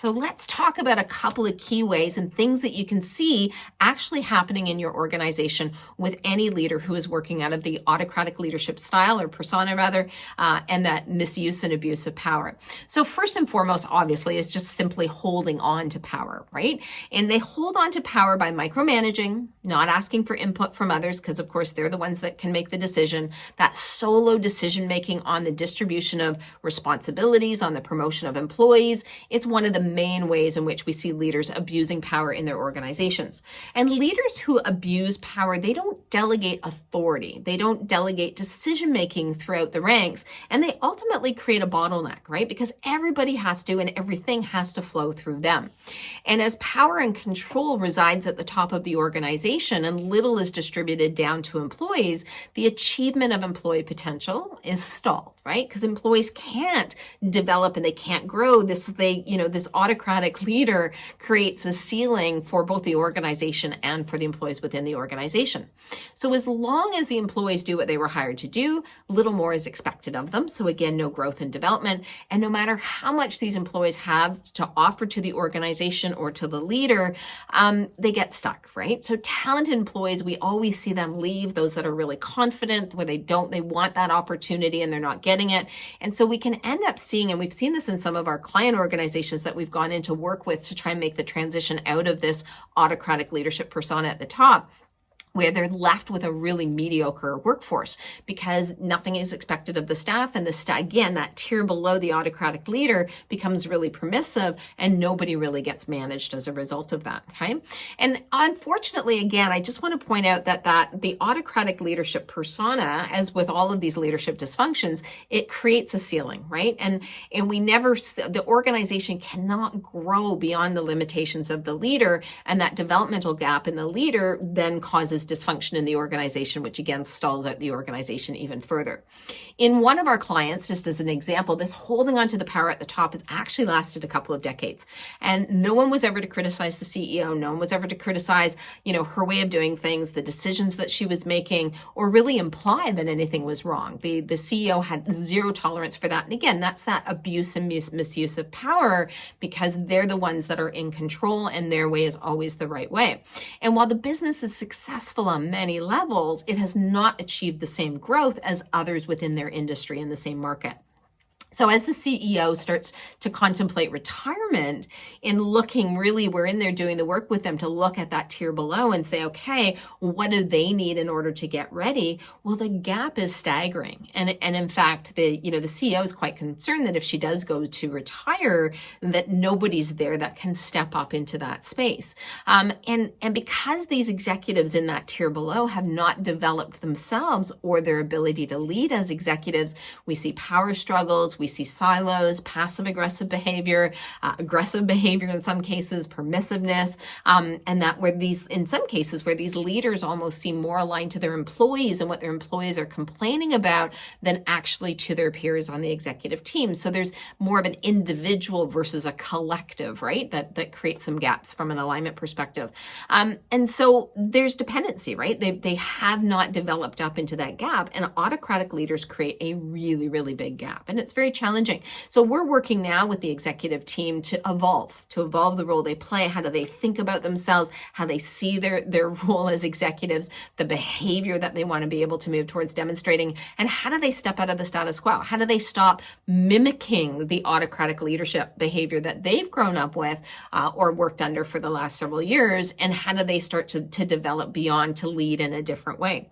So let's talk about a couple of key ways and things that you can see actually happening in your organization with any leader who is working out of the autocratic leadership style or persona rather, and that misuse and abuse of power. So first and foremost, obviously, is just simply holding on to power, right? And they hold on to power by micromanaging, not asking for input from others, because of course they're the ones that can make the decision, that solo decision making on the distribution of responsibilities, on the promotion of employees. It's one of the main ways in which we see leaders abusing power in their organizations. And leaders who abuse power, they don't delegate authority. They don't delegate decision making throughout the ranks. And they ultimately create a bottleneck, right? Because everybody has to and everything has to flow through them. And as power and control resides at the top of the organization and little is distributed down to employees, the achievement of employee potential is stalled, right? Because employees can't develop and they can't grow. This autocratic leader creates a ceiling for both the organization and for the employees within the organization. So as long as the employees do what they were hired to do, little more is expected of them. So again, no growth and development. And no matter how much these employees have to offer to the organization or to the leader, they get stuck, right? So talented employees, we always see them leave, those that are really confident, where they want that opportunity and they're not getting it. And so we can end up seeing, and we've seen this in some of our client organizations that we've gone in to work with to try and make the transition out of this autocratic leadership persona at the top, where they're left with a really mediocre workforce because nothing is expected of the staff. And again, that tier below the autocratic leader becomes really permissive and nobody really gets managed as a result of that, okay? And unfortunately, again, I just want to point out that the autocratic leadership persona, as with all of these leadership dysfunctions, it creates a ceiling, right? And the organization cannot grow beyond the limitations of the leader, and that developmental gap in the leader then causes dysfunction in the organization, which again stalls out the organization even further. In one of our clients, just as an example, this holding on to the power at the top has actually lasted a couple of decades. And no one was ever to criticize the CEO. No one was ever to criticize, her way of doing things, the decisions that she was making, or really imply that anything was wrong. The CEO had zero tolerance for that. And again, that's that abuse and misuse of power because they're the ones that are in control and their way is always the right way. And while the business is successful on many levels, it has not achieved the same growth as others within their industry in the same market. So as the CEO starts to contemplate retirement in looking really, we're in there doing the work with them to look at that tier below and say, okay, what do they need in order to get ready? Well, the gap is staggering. And in fact, the CEO is quite concerned that if she does go to retire, that nobody's there that can step up into that space. And because these executives in that tier below have not developed themselves or their ability to lead as executives, we see power struggles, we see silos, passive-aggressive behavior, aggressive behavior in some cases, permissiveness, and that in some cases where these leaders almost seem more aligned to their employees and what their employees are complaining about than actually to their peers on the executive team. So there's more of an individual versus a collective, right? That creates some gaps from an alignment perspective. And so there's dependency, right? They have not developed up into that gap, and autocratic leaders create a really, really big gap. And it's very challenging. So we're working now with the executive team to evolve the role they play. How do they think about themselves? How they see their role as executives, the behavior that they want to be able to move towards demonstrating, and how do they step out of the status quo? How do they stop mimicking the autocratic leadership behavior that they've grown up with or worked under for the last several years? And how do they start to develop beyond to lead in a different way?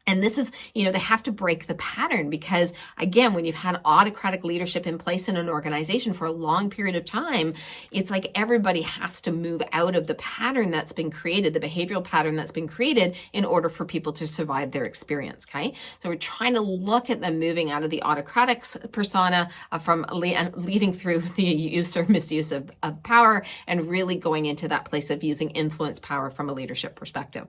And this is, they have to break the pattern because, again, when you've had autocratic leadership in place in an organization for a long period of time, it's like everybody has to move out of the pattern that's been created, the behavioral pattern that's been created in order for people to survive their experience, okay? So we're trying to look at them moving out of the autocratic persona from leading through the use or misuse of power and really going into that place of using influence power from a leadership perspective.